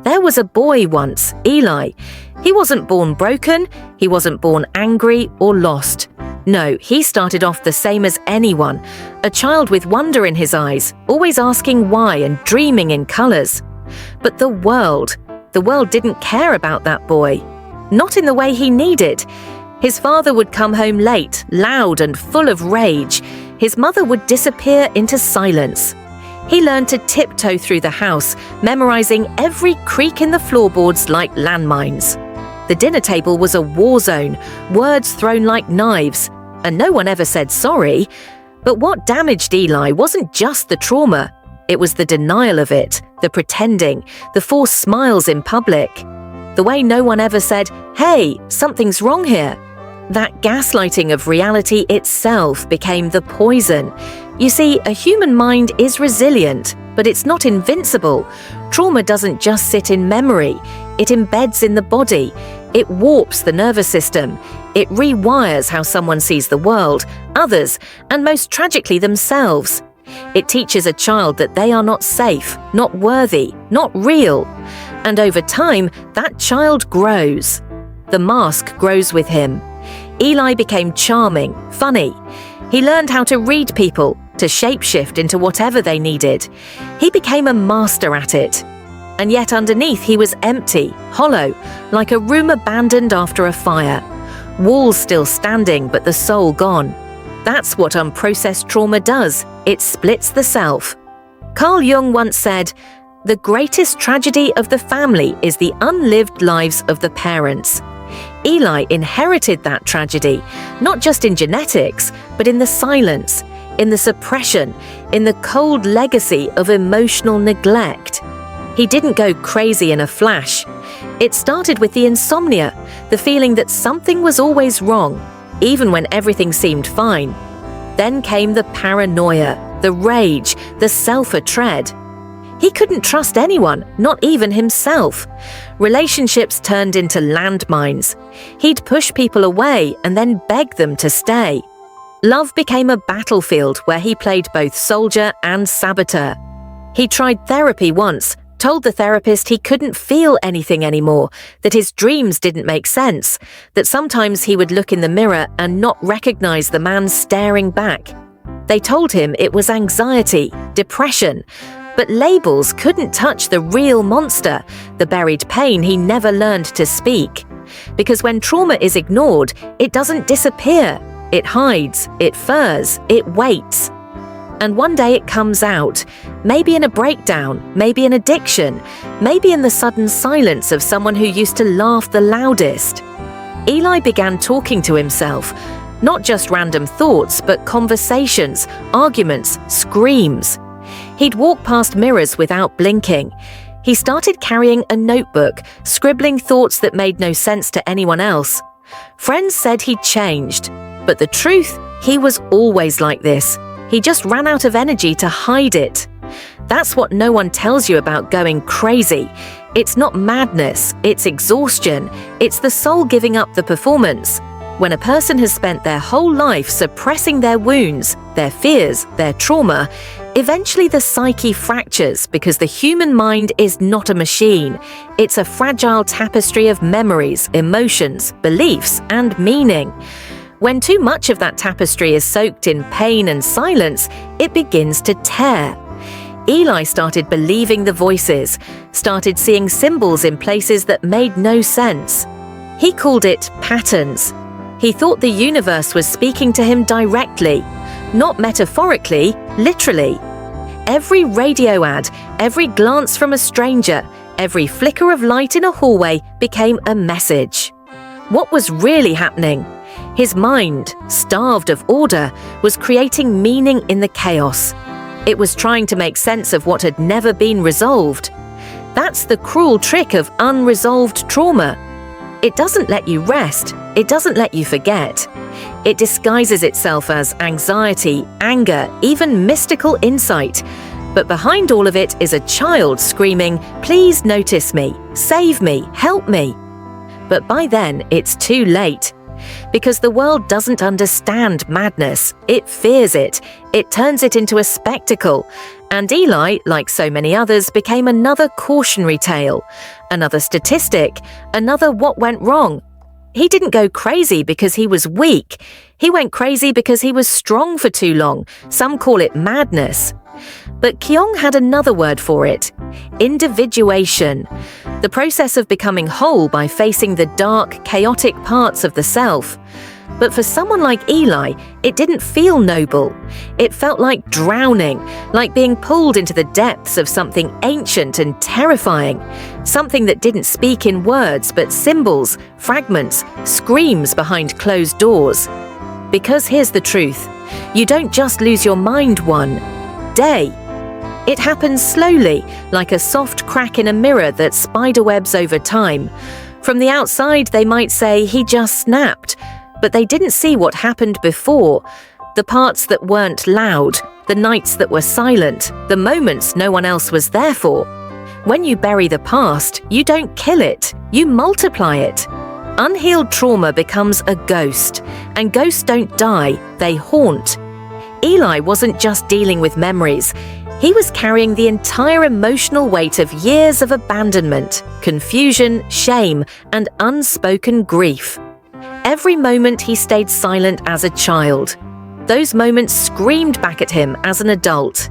There was a boy once, Eli. He wasn't born broken, he wasn't born angry or lost. No, he started off the same as anyone, a child with wonder in his eyes, always asking why and dreaming in colors. But the world didn't care about that boy. Not in the way he needed. His father would come home late, loud and full of rage. His mother would disappear into silence. He learned to tiptoe through the house, memorizing every creak in the floorboards like landmines. The dinner table was a war zone, words thrown like knives, and no one ever said sorry. But what damaged Eli wasn't just the trauma. It was the denial of it, the pretending, the forced smiles in public. The way no one ever said, "Hey, something's wrong here." That gaslighting of reality itself became the poison. You see, a human mind is resilient, but it's not invincible. Trauma doesn't just sit in memory. It embeds in the body. It warps the nervous system. It rewires how someone sees the world, others, and most tragically themselves. It teaches a child that they are not safe, not worthy, not real. And over time, that child grows. The mask grows with him. Eli became charming, funny. He learned how to read people, to shapeshift into whatever they needed. He became a master at it. And yet underneath he was empty, hollow, like a room abandoned after a fire. Walls still standing, but the soul gone. That's what unprocessed trauma does. It splits the self. Carl Jung once said, "The greatest tragedy of the family is the unlived lives of the parents." Eli inherited that tragedy, not just in genetics, but in the silence, in the suppression, in the cold legacy of emotional neglect. He didn't go crazy in a flash. It started with the insomnia, the feeling that something was always wrong, even when everything seemed fine. Then came the paranoia, the rage, the self-hatred. He couldn't trust anyone, not even himself. Relationships turned into landmines. He'd push people away and then beg them to stay. Love became a battlefield where he played both soldier and saboteur. He tried therapy once, told the therapist he couldn't feel anything anymore, that his dreams didn't make sense, that sometimes he would look in the mirror and not recognize the man staring back. They told him it was anxiety, depression, but labels couldn't touch the real monster, the buried pain he never learned to speak. Because when trauma is ignored, it doesn't disappear. It hides, it furs, it waits. And one day it comes out, maybe in a breakdown, maybe in addiction, maybe in the sudden silence of someone who used to laugh the loudest. Eli began talking to himself, not just random thoughts, but conversations, arguments, screams. He'd walk past mirrors without blinking. He started carrying a notebook, scribbling thoughts that made no sense to anyone else. Friends said he'd changed, but the truth, he was always like this. He just ran out of energy to hide it. That's what no one tells you about going crazy. It's not madness, it's exhaustion. It's the soul giving up the performance. When a person has spent their whole life suppressing their wounds, their fears, their trauma, eventually the psyche fractures because the human mind is not a machine. It's a fragile tapestry of memories, emotions, beliefs, and meaning. When too much of that tapestry is soaked in pain and silence, it begins to tear. Eli started believing the voices, started seeing symbols in places that made no sense. He called it patterns. He thought the universe was speaking to him directly, not metaphorically, literally. Every radio ad, every glance from a stranger, every flicker of light in a hallway became a message. What was really happening? His mind, starved of order, was creating meaning in the chaos. It was trying to make sense of what had never been resolved. That's the cruel trick of unresolved trauma. It doesn't let you rest. It doesn't let you forget. It disguises itself as anxiety, anger, even mystical insight. But behind all of it is a child screaming, "Please notice me, save me, help me." But by then, it's too late. because the world doesn't understand madness. It fears it. It turns it into a spectacle. And Eli, like so many others, became another cautionary tale, another statistic, another what went wrong. He didn't go crazy because he was weak. He went crazy because he was strong for too long. Some call it madness. But Kyung had another word for it: individuation. The process of becoming whole by facing the dark, chaotic parts of the self. But for someone like Eli, it didn't feel noble. It felt like drowning, like being pulled into the depths of something ancient and terrifying, something that didn't speak in words but symbols, fragments, screams behind closed doors. Because here's the truth: you don't just lose your mind one day. It happens slowly, like a soft crack in a mirror that spiderwebs over time. From the outside, they might say he just snapped, but they didn't see what happened before. The parts that weren't loud, the nights that were silent, the moments no one else was there for. When you bury the past, you don't kill it, you multiply it. Unhealed trauma becomes a ghost, and ghosts don't die, they haunt. Eli wasn't just dealing with memories. He was carrying the entire emotional weight of years of abandonment, confusion, shame, and unspoken grief. Every moment he stayed silent as a child. Those moments screamed back at him as an adult.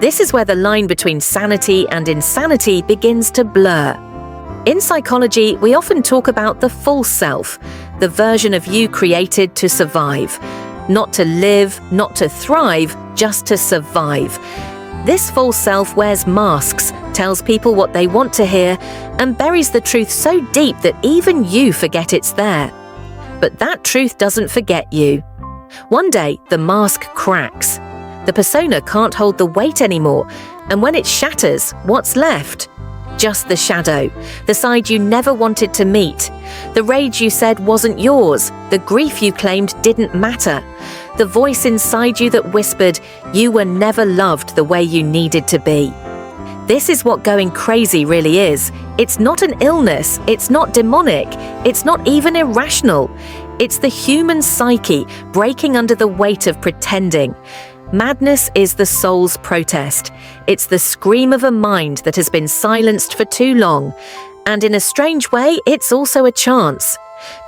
This is where the line between sanity and insanity begins to blur. In psychology, we often talk about the false self, the version of you created to survive. Not to live, not to thrive, just to survive. This false self wears masks, tells people what they want to hear, and buries the truth so deep that even you forget it's there. But that truth doesn't forget you. One day, the mask cracks. The persona can't hold the weight anymore, and when it shatters, what's left? Just the shadow, the side you never wanted to meet, the rage you said wasn't yours, the grief you claimed didn't matter, the voice inside you that whispered you were never loved the way you needed to be. This is what going crazy really is. It's not an illness, it's not demonic, it's not even irrational. It's the human psyche breaking under the weight of pretending. Madness is the soul's protest. It's the scream of a mind that has been silenced for too long. And in a strange way, it's also a chance.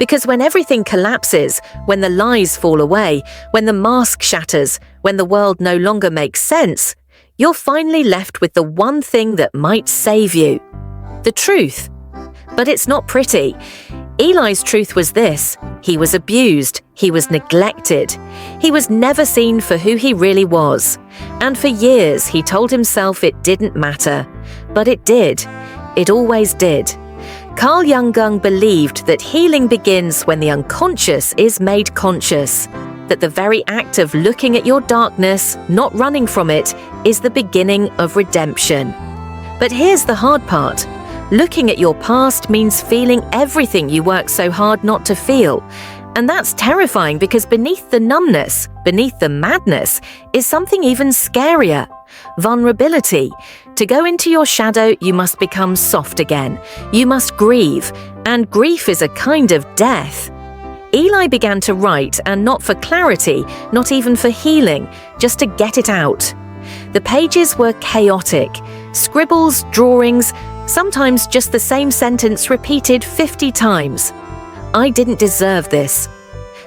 Because when everything collapses, when the lies fall away, when the mask shatters, when the world no longer makes sense, you're finally left with the one thing that might save you: the truth. But it's not pretty. Eli's truth was this: he was abused, he was neglected, he was never seen for who he really was. And for years he told himself it didn't matter. But it did. It always did. Carl Jung believed that healing begins when the unconscious is made conscious, that the very act of looking at your darkness, not running from it, is the beginning of redemption. But here's the hard part. Looking at your past means feeling everything you work so hard not to feel. And that's terrifying because beneath the numbness, beneath the madness, is something even scarier: vulnerability. To go into your shadow, you must become soft again. You must grieve. And grief is a kind of death. Eli began to write, and not for clarity, not even for healing, just to get it out. The pages were chaotic. Scribbles, drawings, sometimes just the same sentence repeated 50 times. I didn't deserve this.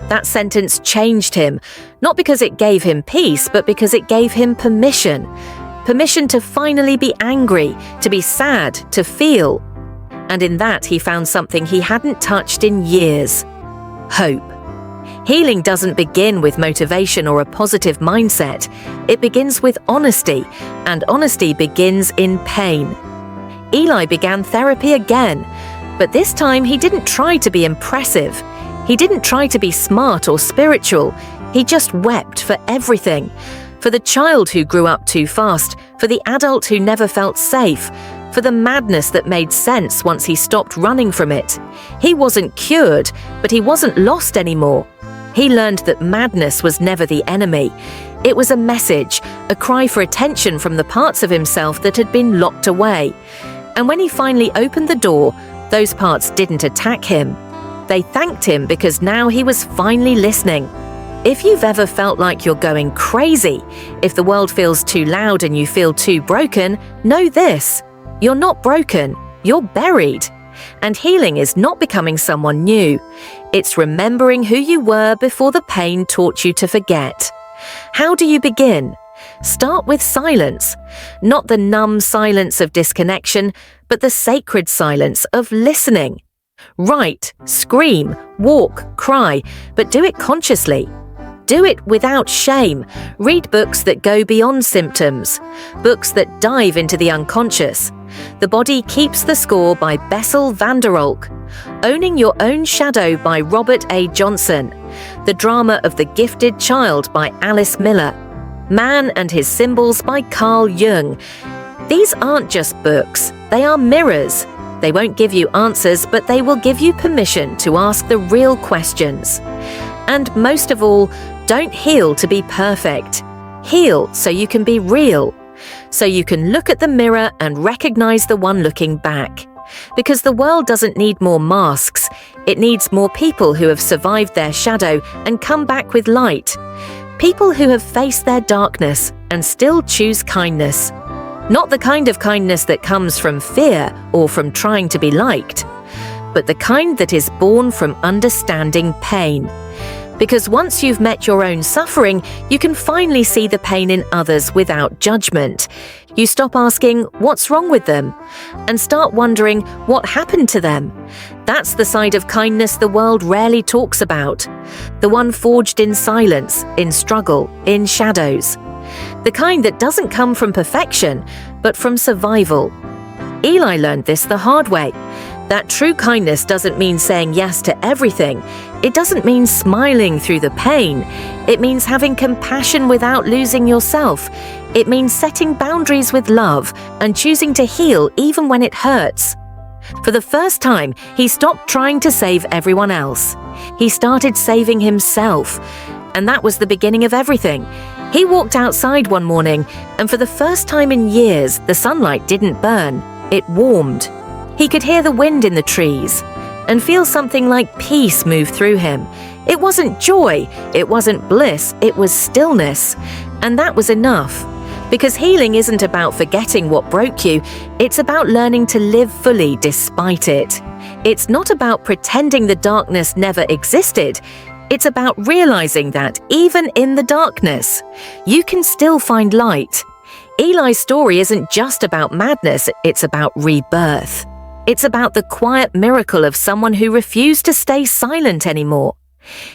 That sentence changed him, not because it gave him peace, but because it gave him permission. Permission to finally be angry, to be sad, to feel. And in that he found something he hadn't touched in years: hope. Healing doesn't begin with motivation or a positive mindset. It begins with honesty, and honesty begins in pain. Eli began therapy again, but this time he didn't try to be impressive. He didn't try to be smart or spiritual. He just wept for everything. For the child who grew up too fast, for the adult who never felt safe, for the madness that made sense once he stopped running from it. He wasn't cured, but he wasn't lost anymore. He learned that madness was never the enemy. It was a message, a cry for attention from the parts of himself that had been locked away. And when he finally opened the door, those parts didn't attack him. They thanked him because now he was finally listening. If you've ever felt like you're going crazy, if the world feels too loud and you feel too broken, know this: you're not broken, you're buried. And healing is not becoming someone new. It's remembering who you were before the pain taught you to forget. How do you begin? Start with silence. Not the numb silence of disconnection, but the sacred silence of listening. Write, scream, walk, cry, but do it consciously. Do it without shame. Read books that go beyond symptoms, books that dive into the unconscious. The Body Keeps the Score by Bessel van der Kolk. Owning Your Own Shadow by Robert A. Johnson. The Drama of the Gifted Child by Alice Miller. Man and His Symbols by Carl Jung. These aren't just books, they are mirrors. They won't give you answers, but they will give you permission to ask the real questions. And most of all, don't heal to be perfect. Heal so you can be real. So you can look at the mirror and recognize the one looking back. Because the world doesn't need more masks. It needs more people who have survived their shadow and come back with light. People who have faced their darkness and still choose kindness. Not the kind of kindness that comes from fear or from trying to be liked, but the kind that is born from understanding pain. Because once you've met your own suffering, you can finally see the pain in others without judgment. You stop asking, what's wrong with them? And start wondering, what happened to them? That's the side of kindness the world rarely talks about. The one forged in silence, in struggle, in shadows. The kind that doesn't come from perfection, but from survival. Eli learned this the hard way. That true kindness doesn't mean saying yes to everything. It doesn't mean smiling through the pain. It means having compassion without losing yourself. It means setting boundaries with love and choosing to heal even when it hurts. For the first time, he stopped trying to save everyone else. He started saving himself. And that was the beginning of everything. He walked outside one morning, and for the first time in years, the sunlight didn't burn. It warmed. He could hear the wind in the trees and feel something like peace move through him. It wasn't joy, it wasn't bliss, it was stillness. And that was enough. Because healing isn't about forgetting what broke you, it's about learning to live fully despite it. It's not about pretending the darkness never existed. It's about realizing that even in the darkness, you can still find light. Eli's story isn't just about madness, it's about rebirth. It's about the quiet miracle of someone who refused to stay silent anymore.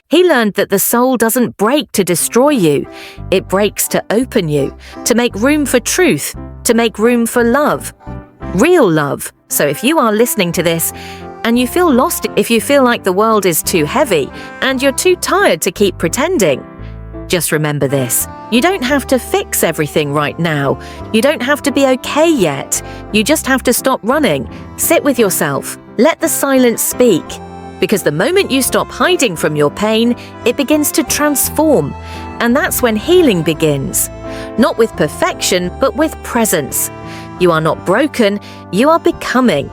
He learned that the soul doesn't break to destroy you. It breaks to open you, to make room for truth, to make room for love. Real love. So if you are listening to this and you feel lost, if you feel like the world is too heavy and you're too tired to keep pretending, just remember this. You don't have to fix everything right now. You don't have to be okay yet. You just have to stop running. Sit with yourself. Let the silence speak. Because the moment you stop hiding from your pain, it begins to transform. And that's when healing begins. Not with perfection, but with presence. You are not broken, you are becoming.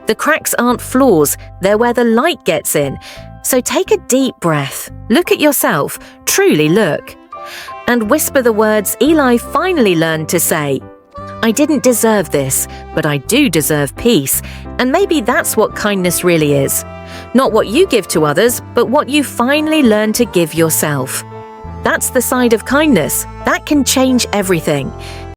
The cracks aren't flaws, they're where the light gets in. So take a deep breath, look at yourself, truly look, and whisper the words Eli finally learned to say. I didn't deserve this, but I do deserve peace, and maybe that's what kindness really is. Not what you give to others, but what you finally learn to give yourself. That's the side of kindness. That can change everything.